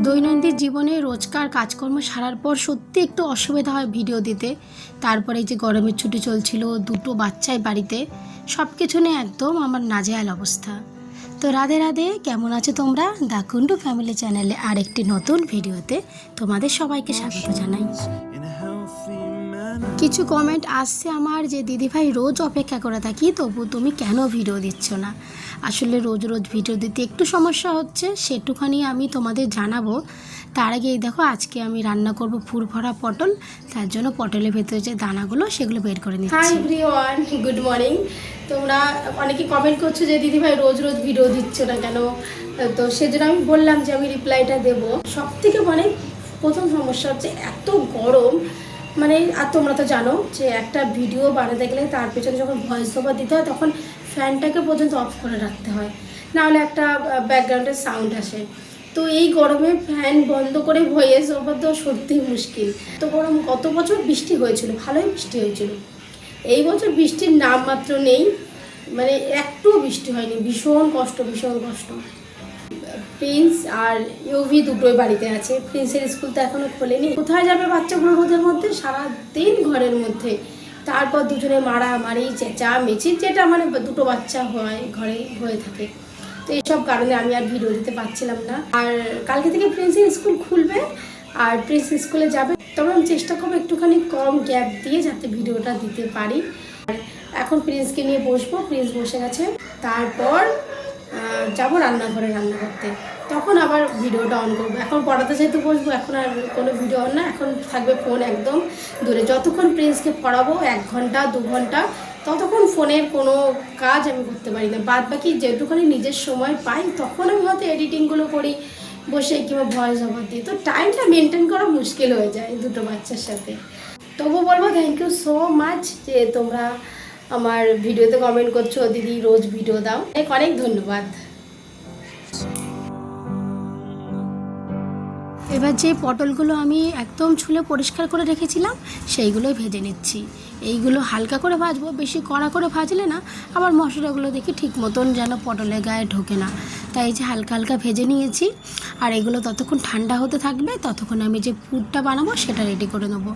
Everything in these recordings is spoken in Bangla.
দৈনন্দিন জীবনে রোজকার কাজকর্ম সারার পর সত্যি একটু অসুবিধা হয় ভিডিও দিতে। তারপরে যে গরমের ছুটি চলছিল, দুটো বাচ্চাই বাড়িতে, সব কিছু নিয়ে একদম আমার নাজেহাল অবস্থা। তো রাধে রাধে, কেমন আছো তোমরা? দ্য কুন্ডু ফ্যামিলি চ্যানেলে আরেকটি নতুন ভিডিওতে তোমাদের সবাইকে স্বাগত জানাই। কিছু কমেন্ট আসছে আমার যে দিদিভাই রোজ অপেক্ষা করে থাকি, তবু তুমি কেন ভিডিও দিচ্ছ না? আসলে রোজ রোজ ভিডিও দিতে একটু সমস্যা হচ্ছে, সেটুখানি আমি তোমাদের জানাবো। তার আগেই দেখো, আজকে আমি রান্না করব ফুরফরা পটল। তার জন্য পটলের ভেতরে যে দানাগুলো সেগুলো বের করে নিচ্ছি। Hi everyone, good morning. তোমরা অনেকে কমেন্ট করছো যে দিদিভাই রোজ রোজ ভিডিও দিচ্ছ না কেন, তো সেজন্য আমি বললাম যে আমি রিপ্লাইটা দেবো। সব থেকে প্রথম সমস্যা হচ্ছে এত গরম, আর তোমরা তো জানো যে একটা ভিডিও বানাতে গেলে তার পেছনে যখন ভয়েস ওভার দিতে হয় তখন ফ্যানটাকে পর্যন্ত অফ করে রাখতে হয়, নাহলে একটা ব্যাকগ্রাউন্ডের সাউন্ড আসে। তো এই গরমে ফ্যান বন্ধ করে ভয়েস ওভার দেওয়া সত্যিই মুশকিল। তো গরম, গত বছর বৃষ্টি হয়েছিল, ভালোই বৃষ্টি হয়েছিল। এই বছর বৃষ্টির নাম মাত্র নেই, একটুও বৃষ্টি হয়নি। ভীষণ কষ্ট। প্রিন্স আর ইউভি দুটোই বাড়িতে আছে। প্রিন্সের স্কুল তো এখনো খোলেনি। কোথায় যাবে বাচ্চাগুলো রোদের মধ্যে? সারাদিন ঘরের মধ্যে, তারপর দুজনে মারামারি চেঁচামেচি, যেটা দুটো বাচ্চা ঘরে হয়ে থাকে। তো এইসব কারণে আমি আর ভিডিও দিতে পারছিলাম না। আর কালকে থেকে প্রিন্সের স্কুল খুলবে আর প্রিন্স স্কুলে যাবে, তবে আমি চেষ্টা করবো একটুখানি কম গ্যাপ দিয়ে যাতে ভিডিওটা দিতে পারি। আর এখন প্রিন্সকে নিয়ে বসবো, প্রিন্স বসে গেছে। তারপর যাবো রান্নাঘরে রান্না করতে, তখন আবার ভিডিওটা অন করবো। এখন পড়াতে যেহেতু বসবো, এখন আর কোনো ভিডিও অন না, এখন থাকবে ফোন একদম দূরে। যতক্ষণ প্রিন্সকে পড়াবো 1 ঘন্টা 2 ঘন্টা, ততক্ষণ ফোনের কোনো কাজ আমি করতে পারি না। বাদ বাকি যেটুখানি নিজের সময় পাই তখন আমি হয়তো এডিটিংগুলো করি বসে, কিংবা ভয়েস ওভার দিই। তো টাইমটা মেনটেন করা মুশকিল হয়ে যায় দুটো বাচ্চার সাথে। তবুও বলবো থ্যাংক ইউ সো মাচ যে তোমরা আমার ভিডিওতে কমেন্ট করছো, দিদি রোজ ভিডিও দাও, অনেক ধন্যবাদ। এবার যে পটলগুলো আমি একদম ছুলে পরিষ্কার করে রেখেছিলাম সেইগুলোই ভেজে নিচ্ছি। এইগুলো হালকা করে ভাজবো, বেশি কড়া করে ভাজলে না আবার মশলাগুলো দেখি ঠিক মতন যেন পটলের গায়ে ঢোকে না। তাই এই যে হালকা হালকা ভেজে নিয়েছি। আর এগুলো ততক্ষণ ঠান্ডা হতে থাকবে, ততক্ষণ আমি যে পুরটা বানাবো সেটা রেডি করে নেবো।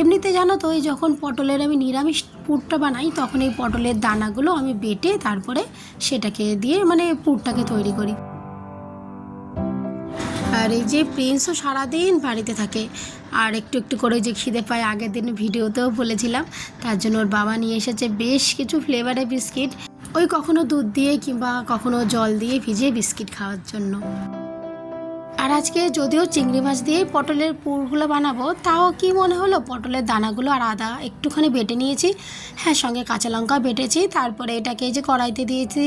এমনিতে জানো তো, এই যখন পটলের আমি নিরামিষ পুরটা বানাই তখন এই পটলের দানাগুলো আমি বেটে তারপরে সেটাকে দিয়ে পুরটাকে তৈরি করি। আর এই যে প্রিন্সও সারাদিন বাড়িতে থাকে, আর একটু একটু করে যে খিদে পায়, আগের দিন ভিডিওতেও বলেছিলাম। তার জন্য ওর বাবা নিয়ে এসেছে বেশ কিছু ফ্লেভারের বিস্কিট, ওই কখনো দুধ দিয়ে কিংবা কখনো জল দিয়ে ভিজিয়ে বিস্কিট খাওয়ার জন্য। আর আজকে যদিও চিংড়ি মাছ দিয়েই পটলের পুরগুলো বানাবো, তাও কি মনে হলো পটলের দানাগুলো আর আদা একটুখানি বেটে নিয়েছি, হ্যাঁ সঙ্গে কাঁচা লঙ্কা বেটেছি। তারপরে এটাকে যে কড়াইতে দিয়েছি,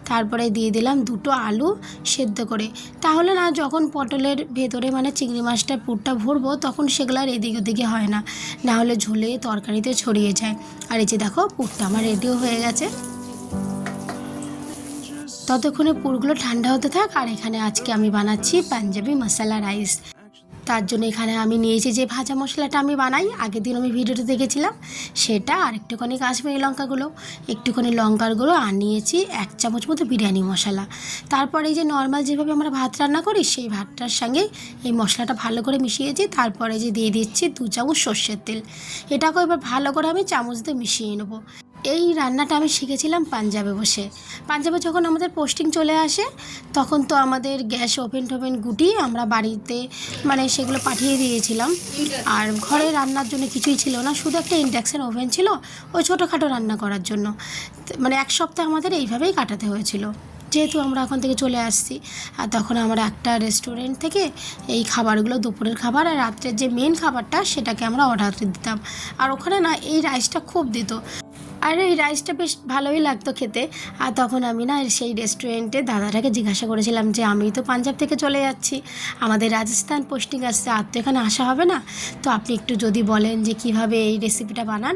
তারপরে দিয়ে দিলাম 2টো আলু সেদ্ধ করে। তাহলে না যখন পটলের ভেতরে চিংড়ি মাছটার পুরটা ভরবো তখন সেগুলো আর এদিক ওদিকে হয় না, না হলে ঝোলে তরকারিতে ছড়িয়ে যায়। আর এই যে দেখো পুরটা আমার রেডিও হয়ে গেছে। ততক্ষণে পুরগুলো ঠান্ডা হতে থাক। আর এখানে আজকে আমি বানাচ্ছি পাঞ্জাবি মশলা রাইস। তার জন্য এখানে আমি নিয়েছি যে ভাজা মশলাটা আমি বানাই, আগের দিন আমি ভিডিওতে দেখেছিলাম সেটা, আর একটুখানি কাশ্মীরি লঙ্কাগুলো, একটুখানি লঙ্কার গুঁড়ো, আর নিয়েছি 1 চামচ মতো বিরিয়ানি মশলা। তারপর এই যে নর্মাল যেভাবে আমরা ভাত রান্না করি সেই ভাতটার সঙ্গে এই মশলাটা ভালো করে মিশিয়েছি। তারপরে যে দিয়ে দিচ্ছি 2 চামচ সর্ষের তেল। এটাকেও এবার ভালো করে আমি চামচ দিয়ে মিশিয়ে নেবো। এই রান্নাটা আমি শিখেছিলাম পাঞ্জাবে বসে। পাঞ্জাবে যখন আমাদের পোস্টিং চলে আসে তখন তো আমাদের গ্যাস ওভেন টোভেন গুটিয়ে আমরা বাড়িতে সেগুলো পাঠিয়ে দিয়েছিলাম। আর ঘরে রান্নার জন্য কিছুই ছিল না, শুধু একটা ইন্ডাকশান ওভেন ছিল ওই ছোটোখাটো রান্না করার জন্য। 1 সপ্তাহ আমাদের এইভাবেই কাটাতে হয়েছিল, যেহেতু আমরা এখন থেকে চলে আসছি। আর তখন আমরা একটা রেস্টুরেন্ট থেকে এই খাবারগুলো, দুপুরের খাবার আর রাত্রের যে মেন খাবারটা সেটাকে আমরা অর্ডার দিতাম। আর ওখানে না এই রাইসটা খুব দিত, আর এই রাইসটা বেশ ভালোই লাগতো খেতে। আর তখন আমি না সেই রেস্টুরেন্টে দাদাটাকে জিজ্ঞাসা করেছিলাম যে আমি তো পাঞ্জাব থেকে চলে যাচ্ছি, আমাদের রাজস্থান পোস্টিং আসছে, আর তো এখানে আসা হবে না, তো আপনি একটু যদি বলেন যে কিভাবে এই রেসিপিটা বানান।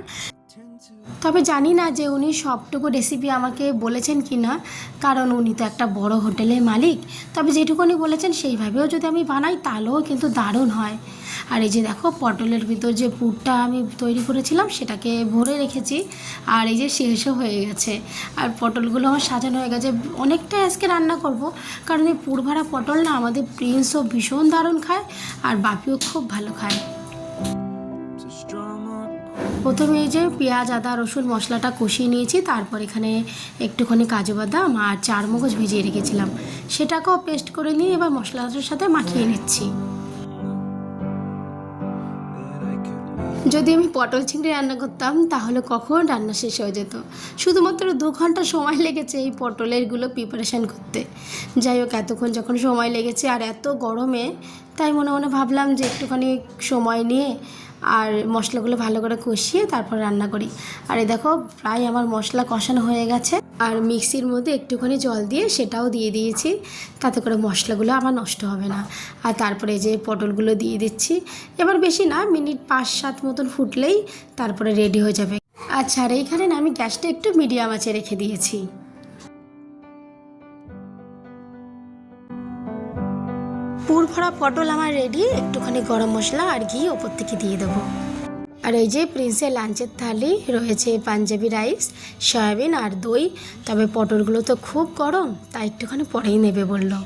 তবে জানি না যে উনি সবটুকু রেসিপি আমাকে বলেছেন কি না, কারণ উনি তো একটা বড় হোটেলের মালিক। তবে যেটুকুনি বলেছেন সেইভাবেও যদি আমি বানাই তাহলেও কিন্তু দারুণ হয়। আর এই যে দেখো পটলের ভিতর যে পুরটা আমি তৈরি করেছিলাম সেটাকে ভরে রেখেছি, আর এই যে শেষও হয়ে গেছে। আর পটলগুলো আমার সাজানো হয়ে গেছে। অনেকটাই আজকে রান্না করব, কারণ এই পুর ভরা পটল না আমাদের প্রিন্সও ভীষণ দারুণ খায়, আর বাপিও খুব ভালো খায়। প্রথমে এই যে পেঁয়াজ আদা রসুন মশলাটা কষিয়ে নিয়েছি, তারপর এখানে একটুখানি কাজু বাদাম আর চারমগজ ভিজিয়ে রেখেছিলাম, সেটাকেও পেস্ট করে নিয়ে এবার মশলাটার সাথে মাখিয়ে নিচ্ছি। যদি আমি পটল চিংড়ি রান্না করতাম তাহলে কখন রান্না শেষ হয়ে যেত। শুধুমাত্র 2 ঘন্টা সময় লেগেছে এই পটলেরগুলো প্রিপারেশান করতে। যাই হোক, এতক্ষণ যখন সময় লেগেছে আর এত গরমে, তাই মনে মনে ভাবলাম যে একটুখানি সময় নিয়ে আর মশলাগুলো ভালো করে কষিয়ে তারপর রান্না করি। আর এই দেখো প্রায় আমার মশলা কষানো হয়ে গেছে, আর মিক্সির মধ্যে একটুখানি জল দিয়ে সেটাও দিয়ে দিয়েছি, তাতে করে মশলাগুলো আমার নষ্ট হবে না। আর তারপরে যে পটলগুলো দিয়ে দিচ্ছি, এবার বেশি না, মিনিট 5-7 মতন ফুটলেই তারপরে রেডি হয়ে যাবে। আচ্ছা, আর এইখানে না আমি গ্যাসটা একটু মিডিয়াম আঁচে রেখে দিয়েছি। পুর ভরা পটল আমার রেডি। একটুখানি গরম মশলা আর ঘি ওপর থেকে দিয়ে দেবো। আর এই যে প্রিন্সের লাঞ্চের থালি রয়েছে পাঞ্জাবি রাইস, সয়াবিন আর দই। তবে পটলগুলো তো খুব গরম, তাই একটুখানি পরেই নেবে বললো।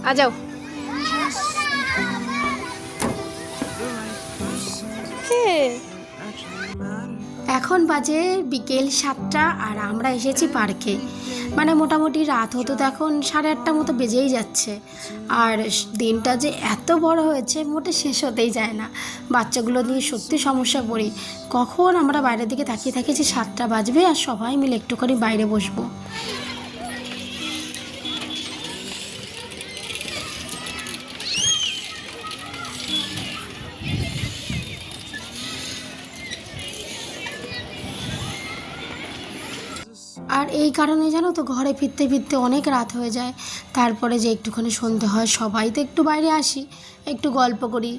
আজাও। এখন বাজে বিকেল 7টা, আর আমরা এসেছি পার্কে। মানে মোটামুটি রাত হতো তো এখন 8:30 মতো বেজেই যাচ্ছে। আর দিনটা যে এত বড় হয়েছে মোটে শেষ হতেই যায় না। বাচ্চাগুলো নিয়ে সত্যি সমস্যা পড়ি। কখন আমরা বাইরের দিকে তাকিয়ে থাকি যে 7টা বাজবে আর সবাই মিলে একটুখানি বাইরে বসবো। আর এই কারণে জানো তো ঘরে ফিরতে ফিরতে অনেক রাত হয়ে যায়। তারপরে যে একটুখানি সন্ধে হয় সবাই তো একটু বাইরে আসি, একটু গল্প করি।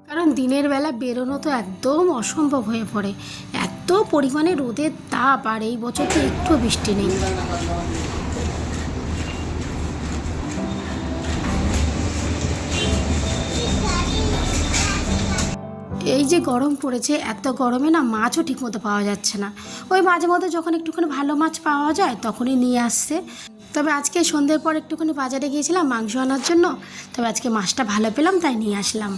কারণ দিনের বেলা বেরোনো তো একদম অসম্ভব হয়ে পড়ে, এত পরিমাণে রোদের তাপ, আর এই বছর তো একটু বৃষ্টি নেই। এই যে গরম পড়েছে, এত গরমে না মাছও ঠিকমতো পাওয়া যাচ্ছে না। ওই মাঝে মধ্যে যখন একটুখানি ভালো মাছ পাওয়া যায় তখনই নিয়ে আসছে। তবে আজকে সন্ধ্যের পর একটুখানি বাজারে গিয়েছিলাম মাংস আনার জন্য, তবে আজকে মাছটা ভালো পেলাম তাই নিয়ে আসলাম।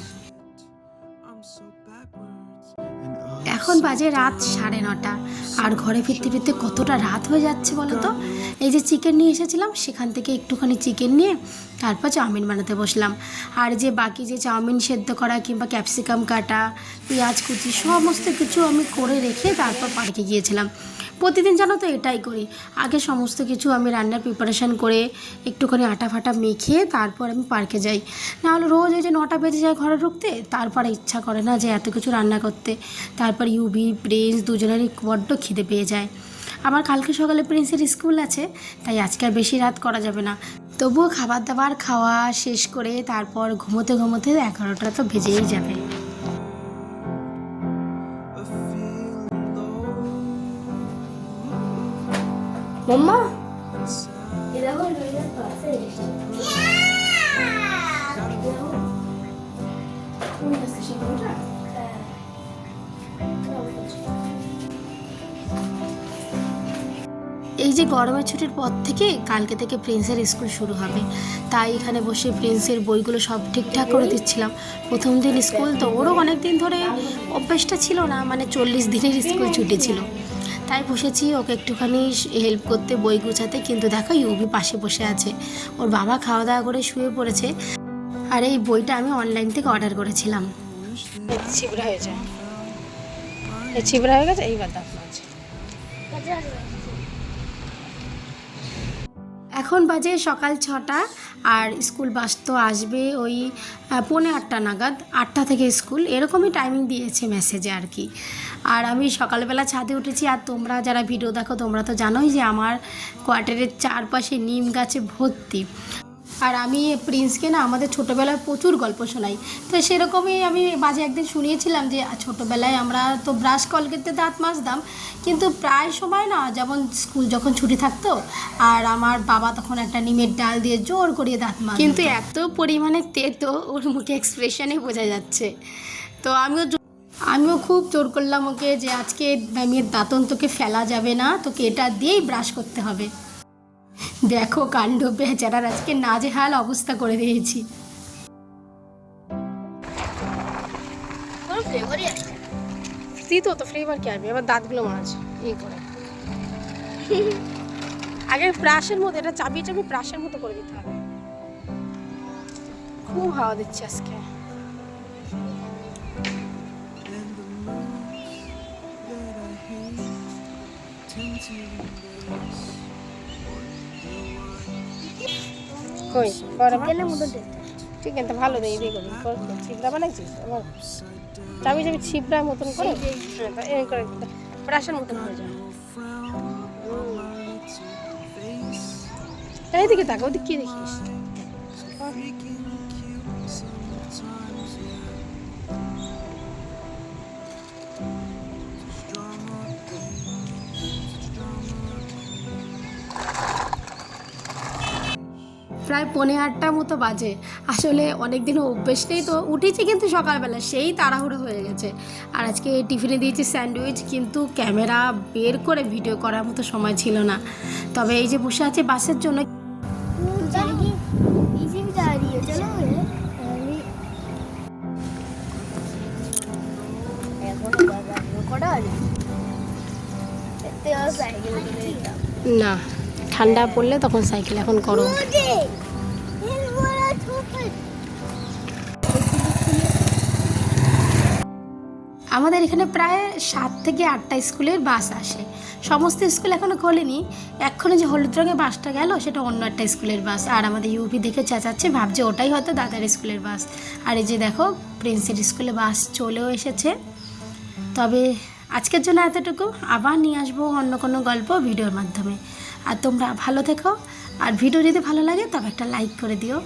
এখন বাজে রাত 9:30, আর ঘরে ফিরতে ফিরতে কতটা রাত হয়ে যাচ্ছে বলো তো। এই যে চিকেন নিয়ে এসেছিলাম, সেখান থেকে একটুখানি চিকেন নিয়ে তারপর চাউমিন বানাতে বসলাম। আর যে বাকি যে চাউমিন সেদ্ধ করা কিংবা ক্যাপসিকাম কাটা, পেঁয়াজ কুচি সমস্ত কিছু আমি করে রেখে তারপর পার্কে গিয়েছিলাম। প্রতিদিন জানো তো এটাই করি, আগে সমস্ত কিছু আমি রান্নার প্রিপারেশান করে একটুখানি আটা ফাটা মেখে তারপর আমি পার্কে যাই। নাহলে রোজ ওই যে 9টা বেজে যায় ঘরে ঢুকতে, তারপরে ইচ্ছা করে না যে এত কিছু রান্না করতে। তারপর ইউভি প্রিন্স দুজনেরই বড্ড খিদে পেয়ে যায়। আবার কালকে সকালে প্রিন্সের স্কুল আছে, তাই আজকে আর বেশি রাত করা যাবে না। তবুও খাবার দাবার খাওয়া শেষ করে তারপর ঘুমোতে ঘুমোতে 11টা তো বেজেই যাবে। মাম্মা এই যে গরমের ছুটির পর থেকে কালকে থেকে প্রিন্সের স্কুল শুরু হবে, তাই এখানে বসে প্রিন্সের বইগুলো সব ঠিকঠাক করে দিচ্ছিলাম। প্রথম দিন স্কুল তো, ওরও অনেক দিন ধরে অভ্যেসটা ছিল না, মানে 40 দিনের স্কুল ছুটি ছিল, তাই বসেছি ওকে একটুখানি হেল্প করতে বই গুছাতে। কিন্তু দেখো ইউবি পাশে বসে আছে, ওর বাবা খাওয়া দাওয়া করে শুয়ে পড়েছে। আর এই বইটা আমি অনলাইন থেকে অর্ডার করেছিলাম। ছিবড়া হয়ে যায়, ছিবড়া হয়ে গেছে এইবার দাঁত মাছ। এখন বাজে সকাল 6টা, আর স্কুল বাস তো আসবে ওই 7:45 নাগাদ। 8টা থেকে স্কুল, এরকমই টাইমিং দিয়েছে মেসেজে আর কি। আর আমি সকালবেলা ছাদে উঠেছি, আর তোমরা যারা ভিডিও দেখো তোমরা তো জানোই যে আমার কোয়ার্টারের চারপাশে নিম গাছে ভর্তি। আর আমি প্রিন্সকে না আমাদের ছোটোবেলায় প্রচুর গল্প শোনাই। তো সেরকমই আমি বাজে একদিন শুনিয়েছিলাম যে ছোটোবেলায় আমরা তো ব্রাশ কলগেটে দাঁত মাজতাম, কিন্তু প্রায় সময় না, যেমন স্কুল যখন ছুটি থাকতো আর আমার বাবা তখন একটা নিমের ডাল দিয়ে জোর করিয়ে দাঁত মাজ, কিন্তু এত পরিমাণে তেতো ওর মুখে এক্সপ্রেশনে বোঝা যাচ্ছে। তো আমিও খুব জোর করলাম ওকে যে আজকে ম্যামের দাঁতন তোকে ফেলা যাবে না, তোকে এটা দিয়েই ব্রাশ করতে হবে। দেখো কাণ্ড, বেচারার আজকে নাজেহাল অবস্থা করে দিয়েছি। তো ফ্লেভার কি আসবে, এবার দাঁতগুলো মাছ এই করে আগে ব্রাশের মতো, এটা চাবি চাবি ব্রাশের মতো করে দিতে হবে। খুব হাওয়া দিচ্ছে আজকে। কই চিকেন তো ভালো দেয়, দিয়ে করবি ছিপড়া বানাইছিস আমার চাবি চাবি ছিপড়ার মতন করে করে ব্রাশের মতন হয়ে যায়। এইদিকে তাকা, ওদিকে কি দেখিস? প্রায় 7:45 মতো বাজে। আসলে অনেক দিনও অভ্যেস নেই, তো উঠেছি কিন্তু সকালবেলা সেই তাড়াহুড়ো হয়ে গেছে। আর আজকে টিফিনে দিয়েছি স্যান্ডউইচ, কিন্তু ক্যামেরা বের করে ভিডিও করার মতো সময় ছিল না। তবে এই যে বসে আছে বাসের জন্য, না ঠান্ডা পড়লে তখন সাইকেল, এখন গরম। আমাদের এখানে প্রায় 7 থেকে 8টা স্কুলের বাস আসে। সমস্ত স্কুল এখনও খোলেনি। এক্ষণে যে হলুদ রঙের বাসটা গেল সেটা অন্য একটা স্কুলের বাস। আর আমাদের ইউপি দেখে চেঁচাচ্ছে, ভাবছে ওটাই হয়তো দাদার স্কুলের বাস। আর এই যে দেখো প্রিন্সের স্কুলে বাস চলেও এসেছে। তবে আজকের জন্য এতটুকু, আবার নিয়ে আসবো অন্য কোনো গল্প ভিডিওর মাধ্যমে। আর তোমরা ভালো থেকো, আর ভিডিও যদি ভালো লাগে তবে একটা লাইক করে দিও।